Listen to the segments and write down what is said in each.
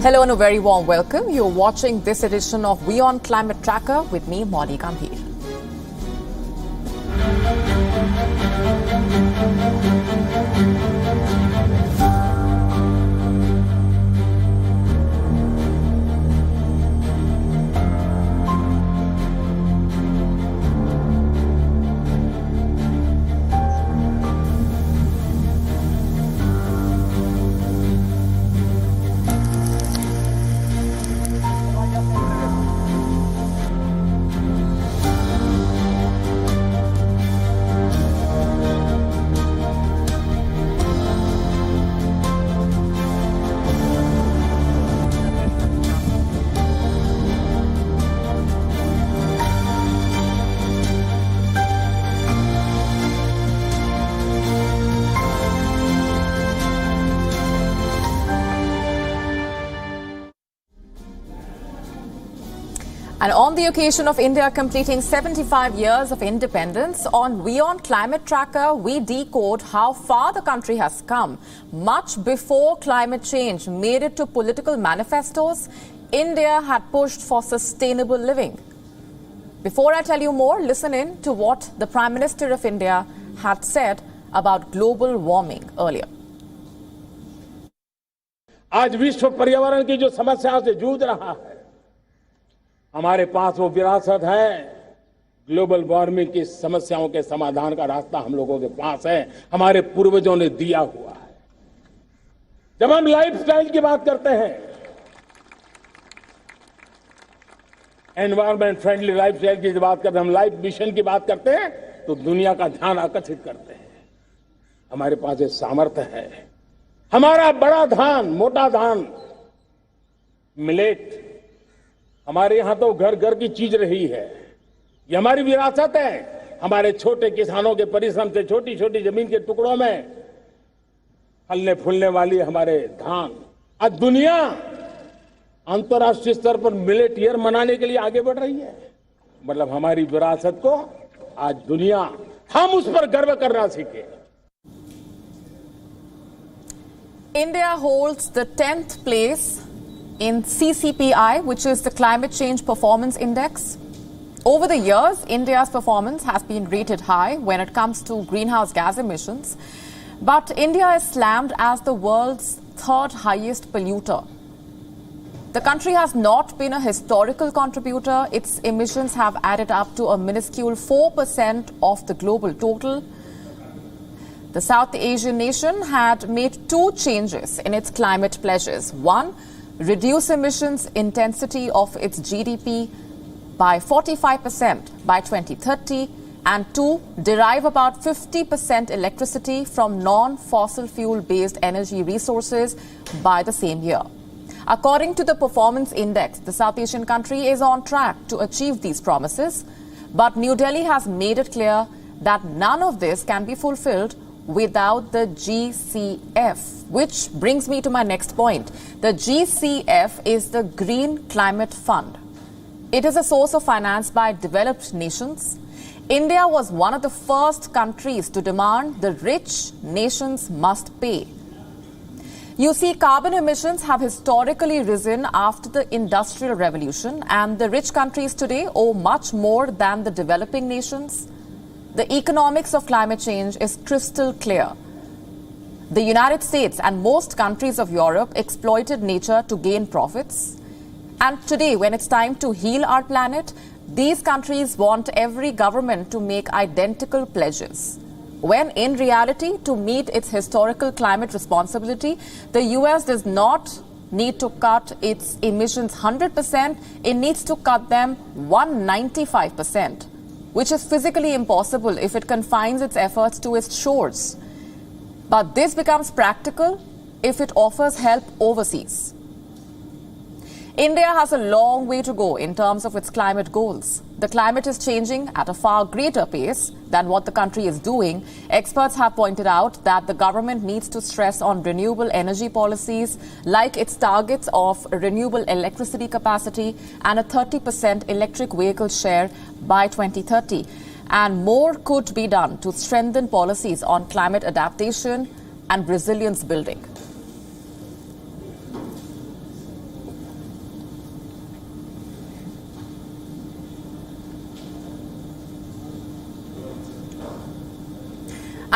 Hello and a very warm welcome. You're watching this edition of WION Climate Tracker with me, Molly Gambhir. And on the occasion of India completing 75 years of independence, on WION Climate Tracker, we decode how far the country has come. Much before climate change made it to political manifestos, India had pushed for sustainable living. Before I tell you more, listen in to what the Prime Minister of India had said about global warming earlier. आज विश्व पर्यावरण की जो समस्याओं से जूझ रहा है, हमारे पास वो विरासत है। ग्लोबल वार्मिंग की समस्याओं के समाधान का रास्ता हम लोगों के पास है, हमारे पूर्वजों ने दिया हुआ है। जब हम लाइफस्टाइल की बात करते हैं, एनवायरमेंट फ्रेंडली लाइफस्टाइल की बात करते हैं, हम लाइफ मिशन की बात करते हैं, तो दुनिया का ध्यान आकर्षित करते हैं। हमारे पास ये सामर्थ्य है। हमारा बड़ा धान, मोटा धान, मिलेट, हमारे यहां तो घर घर की चीज रही है। ये हमारी विरासत है। हमारे छोटे किसानों के परिश्रम से छोटी छोटी जमीन के टुकड़ों में फलने फूलने वाली हमारे धान, आज दुनिया अंतर्राष्ट्रीय स्तर पर मिलेट ईयर मनाने के लिए आगे बढ़ रही है। मतलब हमारी विरासत को आज दुनिया, हम उस पर गर्व करना सीखे। India holds the 10th place in CCPI, which is the Climate Change Performance Index. Over the years, India's performance has been rated high when it comes to greenhouse gas emissions. But India is slammed as the world's third highest polluter. The country has not been a historical contributor. Its emissions have added up to a minuscule 4% of the global total. The South Asian nation had made two changes in its climate pledges. One, reduce emissions intensity of its GDP by 45% by 2030, and two, derive about 50% electricity from non-fossil fuel-based energy resources by the same year. According to the Performance Index, the South Asian country is on track to achieve these promises, but New Delhi has made it clear that none of this can be fulfilled without the GCF, which brings me to my next point. The GCF is the Green Climate Fund. It is a source of finance by developed nations. India was one of the first countries to demand the rich nations must pay. You see, carbon emissions have historically risen after the Industrial Revolution, and the rich countries today owe much more than the developing nations. The economics of climate change is crystal clear. The United States and most countries of Europe exploited nature to gain profits. And today, when it's time to heal our planet, these countries want every government to make identical pledges. When in reality, to meet its historical climate responsibility, the US does not need to cut its emissions 100%, it needs to cut them 195%. Which is physically impossible if it confines its efforts to its shores. But this becomes practical if it offers help overseas. India has a long way to go in terms of its climate goals. The climate is changing at a far greater pace than what the country is doing. Experts have pointed out that the government needs to stress on renewable energy policies, like its targets of renewable electricity capacity and a 30% electric vehicle share by 2030. And more could be done to strengthen policies on climate adaptation and resilience building.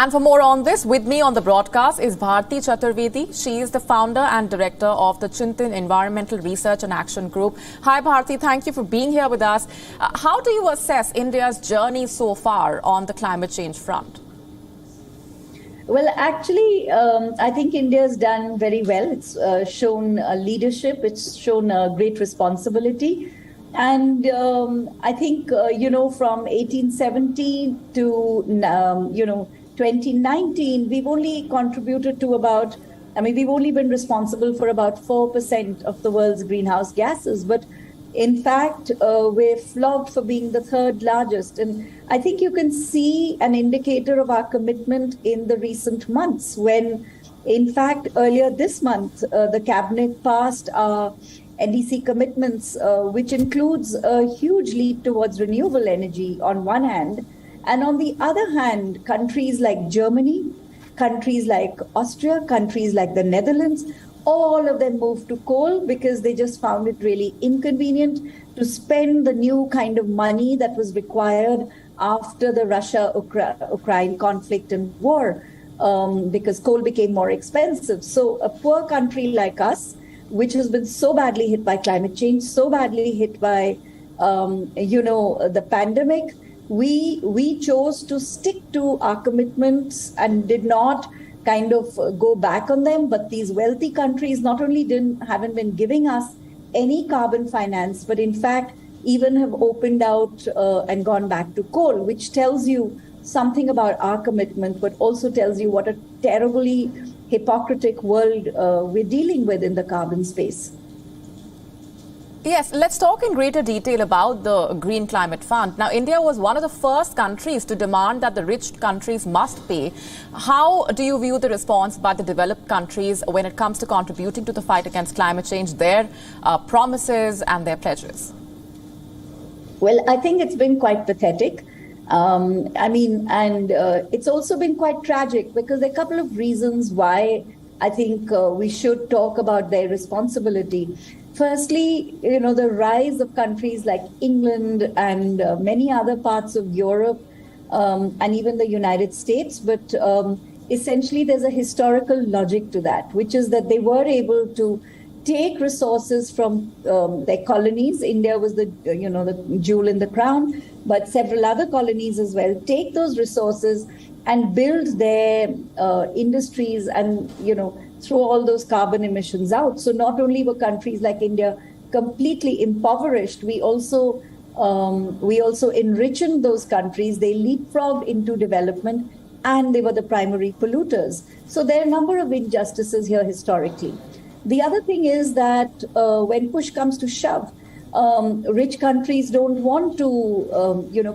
And for more on this, with me on the broadcast is Bharti Chaturvedi. She is the founder and director of the Chintan Environmental Research and Action Group. Hi Bharti, thank you for being here with us. How do you assess India's journey so far on the climate change front? Well, actually, I think India has done very well. It's shown leadership. It's shown great responsibility. And I think, from 1870 to, 2019, we've only contributed to we've only been responsible for about 4% of the world's greenhouse gases. But in fact, we're flogged for being the third largest. And I think you can see an indicator of our commitment in the recent months when, in fact, earlier this month, the cabinet passed our NDC commitments, which includes a huge leap towards renewable energy on one hand. And on the other hand, countries like Germany, countries like Austria, countries like the Netherlands, all of them moved to coal because they just found it really inconvenient to spend the new kind of money that was required after the Russia-Ukraine conflict and war, because coal became more expensive. So a poor country like us, which has been so badly hit by climate change, so badly hit by, the pandemic, we chose to stick to our commitments and did not kind of go back on them. But these wealthy countries not only haven't been giving us any carbon finance, but in fact even have opened out and gone back to coal, which tells you something about our commitment, but also tells you what a terribly hypocritical world we're dealing with in the carbon space. Yes, let's talk in greater detail about the Green Climate Fund. Now, India was one of the first countries to demand that the rich countries must pay. How do you view the response by the developed countries when it comes to contributing to the fight against climate change, their promises and their pledges? Well, I think it's been quite pathetic. It's also been quite tragic because there are a couple of reasons why I think we should talk about their responsibility. Firstly, the rise of countries like England and many other parts of Europe and even the United States. But essentially, there's a historical logic to that, which is that they were able to take resources from their colonies. India was the jewel in the crown, but several other colonies as well. Take those resources and build their industries and, throw all those carbon emissions out. So not only were countries like India completely impoverished, we also enriched those countries. They leapfrogged into development and they were the primary polluters. So there are a number of injustices here historically. The other thing is that when push comes to shove, rich countries don't want to,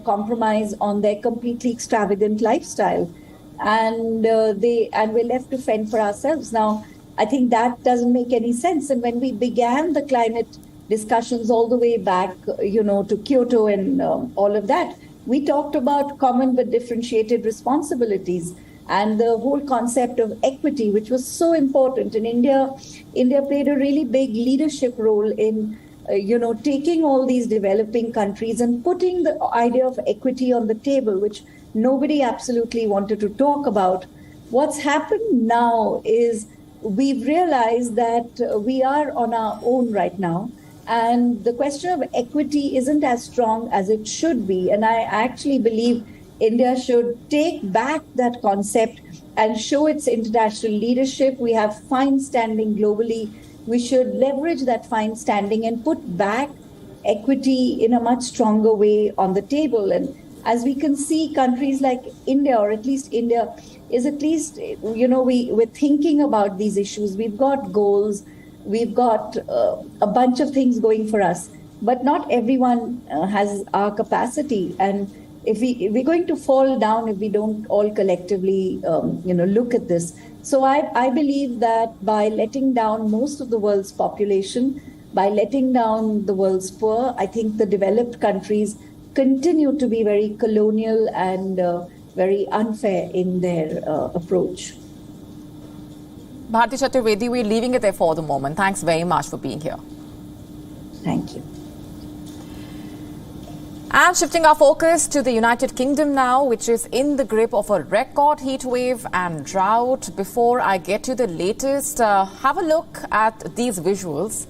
compromise on their completely extravagant lifestyle, and we're left to fend for ourselves. Now, I think that doesn't make any sense. And when we began the climate discussions all the way back, to Kyoto and all of that, we talked about common but differentiated responsibilities. And the whole concept of equity, which was so important in India, played a really big leadership role in, taking all these developing countries and putting the idea of equity on the table, which nobody absolutely wanted to talk about. What's happened now is we've realized that we are on our own right now. And the question of equity isn't as strong as it should be. And I actually believe India should take back that concept and show its international leadership. We have fine standing globally. We should leverage that fine standing and put back equity in a much stronger way on the table. And as we can see, countries like India, or at least India, is at least, we're thinking about these issues. We've got goals. We've got a bunch of things going for us. But not everyone has our capacity. And if we're going to fall down if we don't all collectively, look at this. So I believe that by letting down most of the world's population, by letting down the world's poor, I think the developed countries continue to be very colonial and very unfair in their approach. Bharti Chaturvedi, we're leaving it there for the moment. Thanks very much for being here. Thank you. And shifting our focus to the United Kingdom now, which is in the grip of a record heat wave and drought. Before I get to the latest, have a look at these visuals.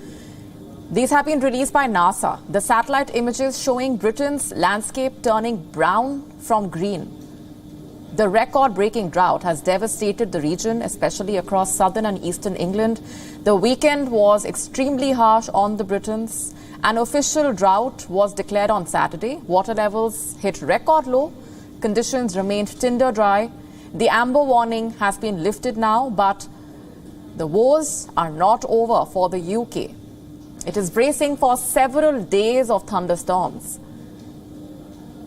These have been released by NASA. The satellite images showing Britain's landscape turning brown from green. The record-breaking drought has devastated the region, especially across southern and eastern England. The weekend was extremely harsh on the Britons. An official drought was declared on Saturday. Water levels hit record low. Conditions remained tinder dry. The amber warning has been lifted now, but the woes are not over for the UK. It is bracing for several days of thunderstorms.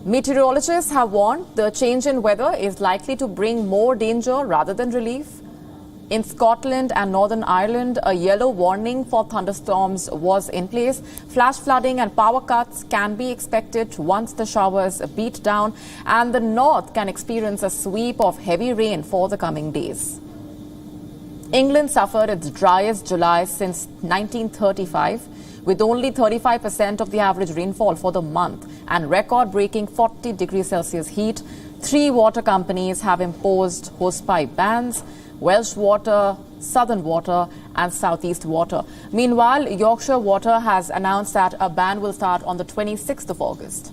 Meteorologists have warned the change in weather is likely to bring more danger rather than relief. In Scotland and Northern Ireland, a yellow warning for thunderstorms was in place. Flash flooding and power cuts can be expected once the showers beat down, and the north can experience a sweep of heavy rain for the coming days. England suffered its driest July since 1935, with only 35% of the average rainfall for the month and record-breaking 40 degrees Celsius heat. 3 water companies have imposed hosepipe bans: Welsh Water, Southern Water and Southeast Water. Meanwhile, Yorkshire Water has announced that a ban will start on the 26th of August.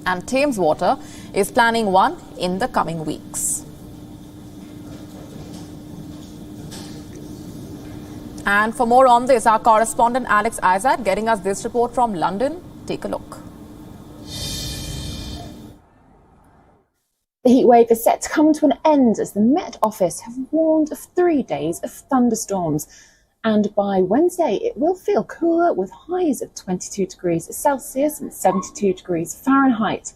And Thames Water is planning one in the coming weeks. And for more on this, our correspondent Alex Izat getting us this report from London. Take a look. The heatwave is set to come to an end as the Met Office have warned of 3 days of thunderstorms. And by Wednesday, it will feel cooler with highs of 22 degrees Celsius and 72 degrees Fahrenheit.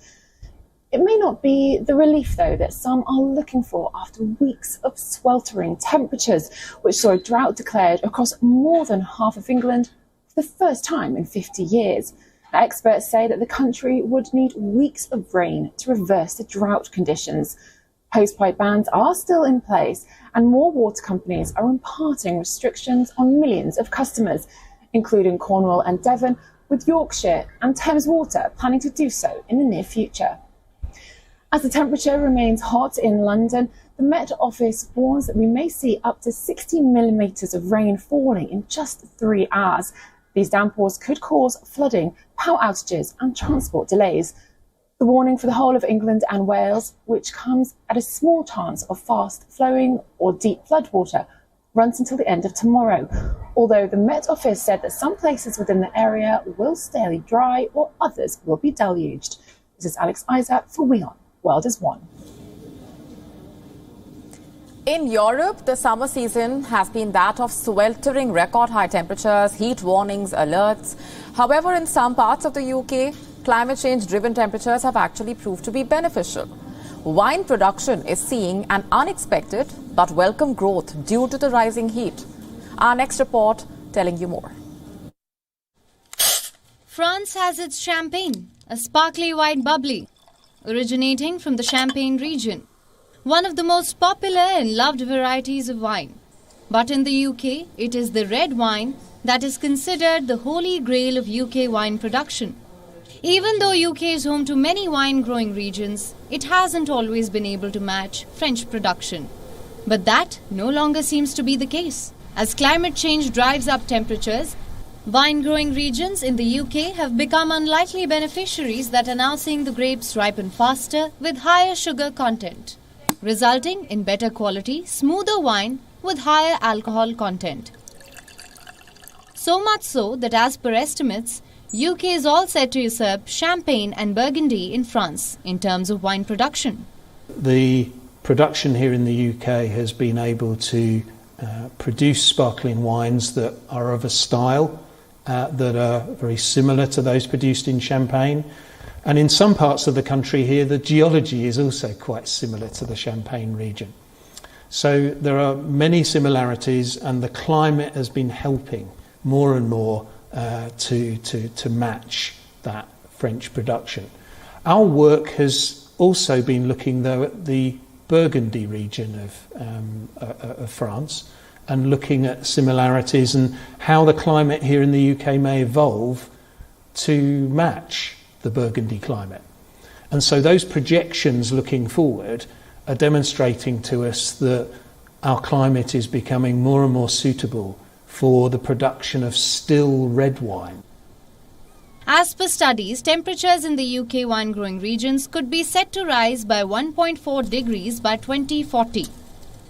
It may not be the relief, though, that some are looking for after weeks of sweltering temperatures, which saw a drought declared across more than half of England for the first time in 50 years. Experts say that the country would need weeks of rain to reverse the drought conditions. Hosepipe bans are still in place, and more water companies are imparting restrictions on millions of customers, including Cornwall and Devon, with Yorkshire and Thames Water planning to do so in the near future. As the temperature remains hot in London, the Met Office warns that we may see up to 60 millimetres of rain falling in just 3 hours. These downpours could cause flooding, power outages and transport delays. The warning for the whole of England and Wales, which comes at a small chance of fast-flowing or deep floodwater, runs until the end of tomorrow, although the Met Office said that some places within the area will stay dry while others will be deluged. This is Alex Izat for WION. World is One. In Europe, the summer season has been that of sweltering record high temperatures, heat warnings, alerts. However, in some parts of the UK, climate change-driven temperatures have actually proved to be beneficial. Wine production is seeing an unexpected but welcome growth due to the rising heat. Our next report telling you more. France has its champagne, a sparkly white bubbly, originating from the Champagne region, one of the most popular and loved varieties of wine. But in the UK, it is the red wine that is considered the holy grail of UK wine production. Even though UK is home to many wine-growing regions, it hasn't always been able to match French production. But that no longer seems to be the case. As climate change drives up temperatures, wine-growing regions in the UK have become unlikely beneficiaries that are now seeing the grapes ripen faster with higher sugar content, resulting in better quality, smoother wine with higher alcohol content. So much so that, as per estimates, UK is all set to usurp Champagne and Burgundy in France in terms of wine production. The production here in the UK has been able to produce sparkling wines that are of a style that are very similar to those produced in Champagne. And in some parts of the country here, the geology is also quite similar to the Champagne region. So there are many similarities, and the climate has been helping more and more to match that French production. Our work has also been looking, though, at the Burgundy region of France, and looking at similarities and how the climate here in the UK may evolve to match the Burgundy climate. And so those projections looking forward are demonstrating to us that our climate is becoming more and more suitable for the production of still red wine. As per studies, temperatures in the UK wine growing regions could be set to rise by 1.4 degrees by 2040.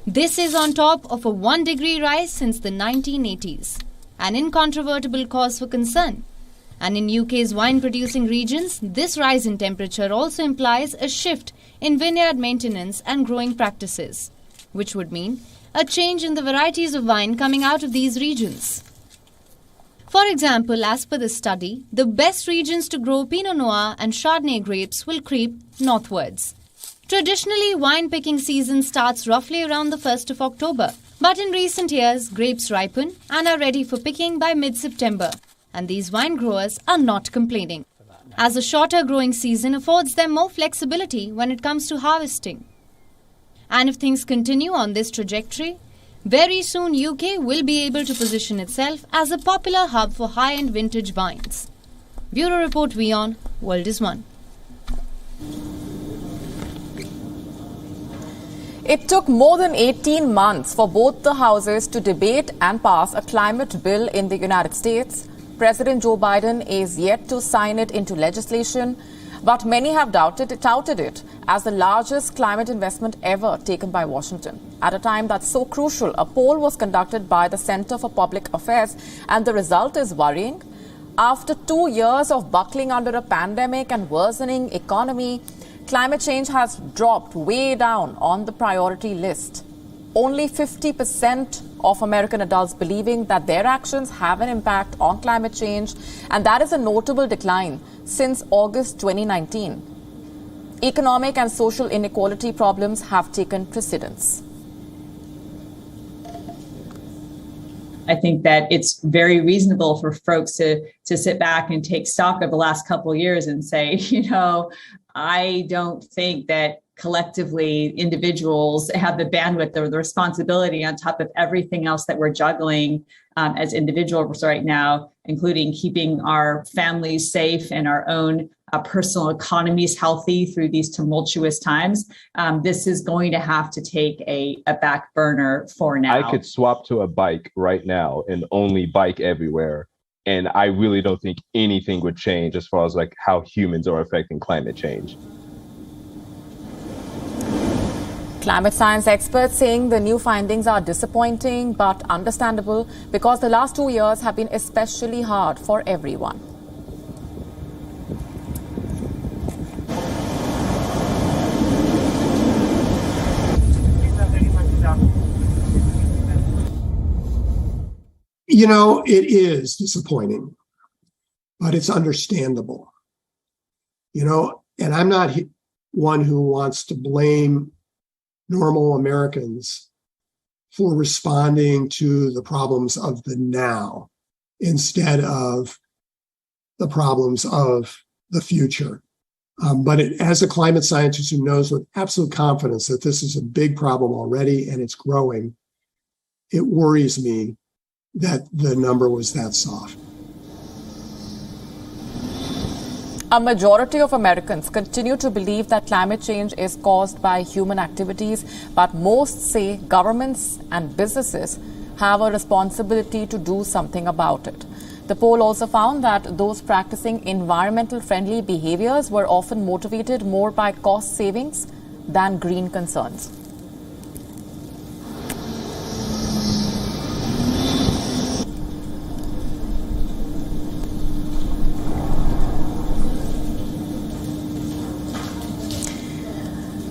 This is on top of a 1 degree rise since the 1980s, an incontrovertible cause for concern. And in UK's wine-producing regions, this rise in temperature also implies a shift in vineyard maintenance and growing practices, which would mean a change in the varieties of wine coming out of these regions. For example, as per this study, the best regions to grow Pinot Noir and Chardonnay grapes will creep northwards. Traditionally, wine picking season starts roughly around the 1st of October, but in recent years, grapes ripen and are ready for picking by mid-September, and these wine growers are not complaining, as a shorter growing season affords them more flexibility when it comes to harvesting. And if things continue on this trajectory, very soon UK will be able to position itself as a popular hub for high-end vintage wines. Bureau Report WION, World is One. It took more than 18 months for both the houses to debate and pass a climate bill in the United States. President Joe Biden is yet to sign it into legislation, but many have touted it as the largest climate investment ever taken by Washington. At a time that's so crucial, a poll was conducted by the Center for Public Affairs, and the result is worrying. After 2 years of buckling under a pandemic and worsening economy, climate change has dropped way down on the priority list. Only 50% of American adults believing that their actions have an impact on climate change, and that is a notable decline since August 2019. Economic and social inequality problems have taken precedence. I think that it's very reasonable for folks to sit back and take stock of the last couple of years and say, I don't think that collectively individuals have the bandwidth or the responsibility on top of everything else that we're juggling as individuals right now, including keeping our families safe and our own personal economies healthy through these tumultuous times. This is going to have to take a back burner for now. I could swap to a bike right now and only bike everywhere. And I really don't think anything would change as far as like how humans are affecting climate change. Climate science experts saying the new findings are disappointing but understandable because the last 2 years have been especially hard for everyone. It is disappointing, but it's understandable. And I'm not one who wants to blame normal Americans for responding to the problems of the now instead of the problems of the future. But as a climate scientist who knows with absolute confidence that this is a big problem already and it's growing, it worries me that the number was that soft. A majority of Americans continue to believe that climate change is caused by human activities, but most say governments and businesses have a responsibility to do something about it. The poll also found that those practicing environmental friendly behaviors were often motivated more by cost savings than green concerns.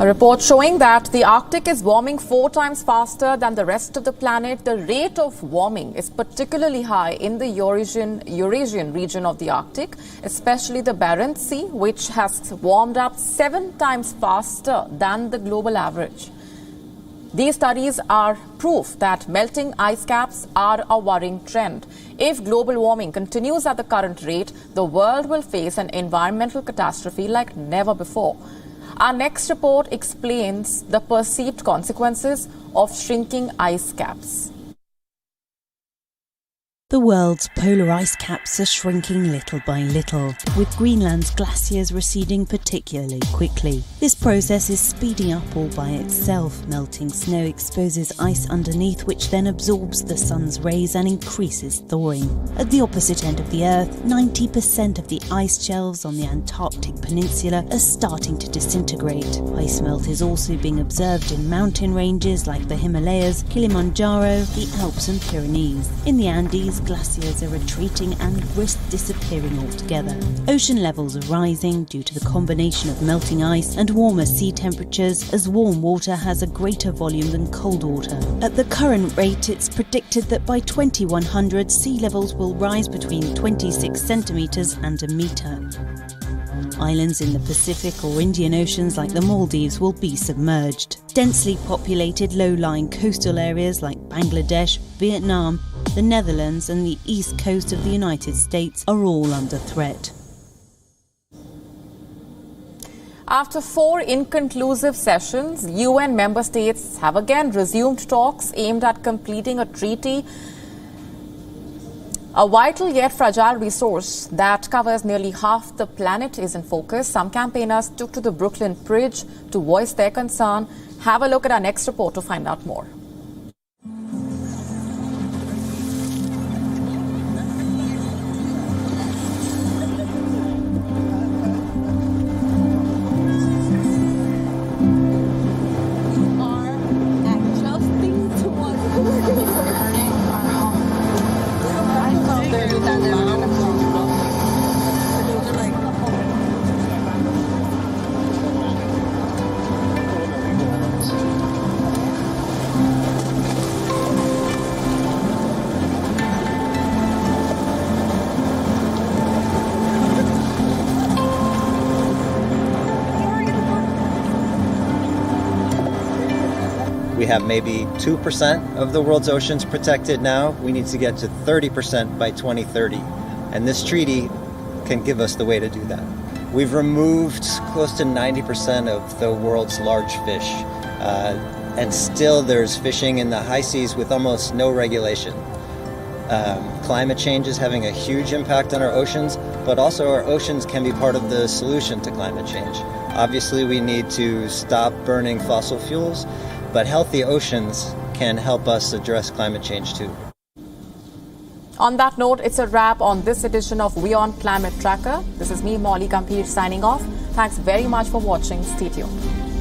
A report showing that the Arctic is warming 4 times faster than the rest of the planet. The rate of warming is particularly high in the Eurasian region of the Arctic, especially the Barents Sea, which has warmed up 7 times faster than the global average. These studies are proof that melting ice caps are a worrying trend. If global warming continues at the current rate, the world will face an environmental catastrophe like never before. Our next report explains the perceived consequences of shrinking ice caps. The world's polar ice caps are shrinking little by little, with Greenland's glaciers receding particularly quickly. This process is speeding up all by itself. Melting snow exposes ice underneath, which then absorbs the sun's rays and increases thawing. At the opposite end of the Earth, 90% of the ice shelves on the Antarctic Peninsula are starting to disintegrate. Ice melt is also being observed in mountain ranges like the Himalayas, Kilimanjaro, the Alps and Pyrenees. In the Andes, glaciers are retreating and risk disappearing altogether. Ocean levels are rising due to the combination of melting ice and warmer sea temperatures, as warm water has a greater volume than cold water. At the current rate, it's predicted that by 2100 sea levels will rise between 26 centimetres and a metre. Islands in the Pacific or Indian Oceans like the Maldives will be submerged. Densely populated low-lying coastal areas like Bangladesh, Vietnam, the Netherlands and the east coast of the United States are all under threat. After 4 inconclusive sessions, UN member states have again resumed talks aimed at completing a treaty. A vital yet fragile resource that covers nearly half the planet is in focus. Some campaigners took to the Brooklyn Bridge to voice their concern. Have a look at our next report to find out more. We have maybe 2% of the world's oceans protected now. We need to get to 30% by 2030. And this treaty can give us the way to do that. We've removed close to 90% of the world's large fish. And still there's fishing in the high seas with almost no regulation. Climate change is having a huge impact on our oceans, but also our oceans can be part of the solution to climate change. Obviously, we need to stop burning fossil fuels, but healthy oceans can help us address climate change too. On that note, it's a wrap on this edition of WION Climate Tracker. This is me, Molly Gambhir, signing off. Thanks very much for watching. Stay tuned.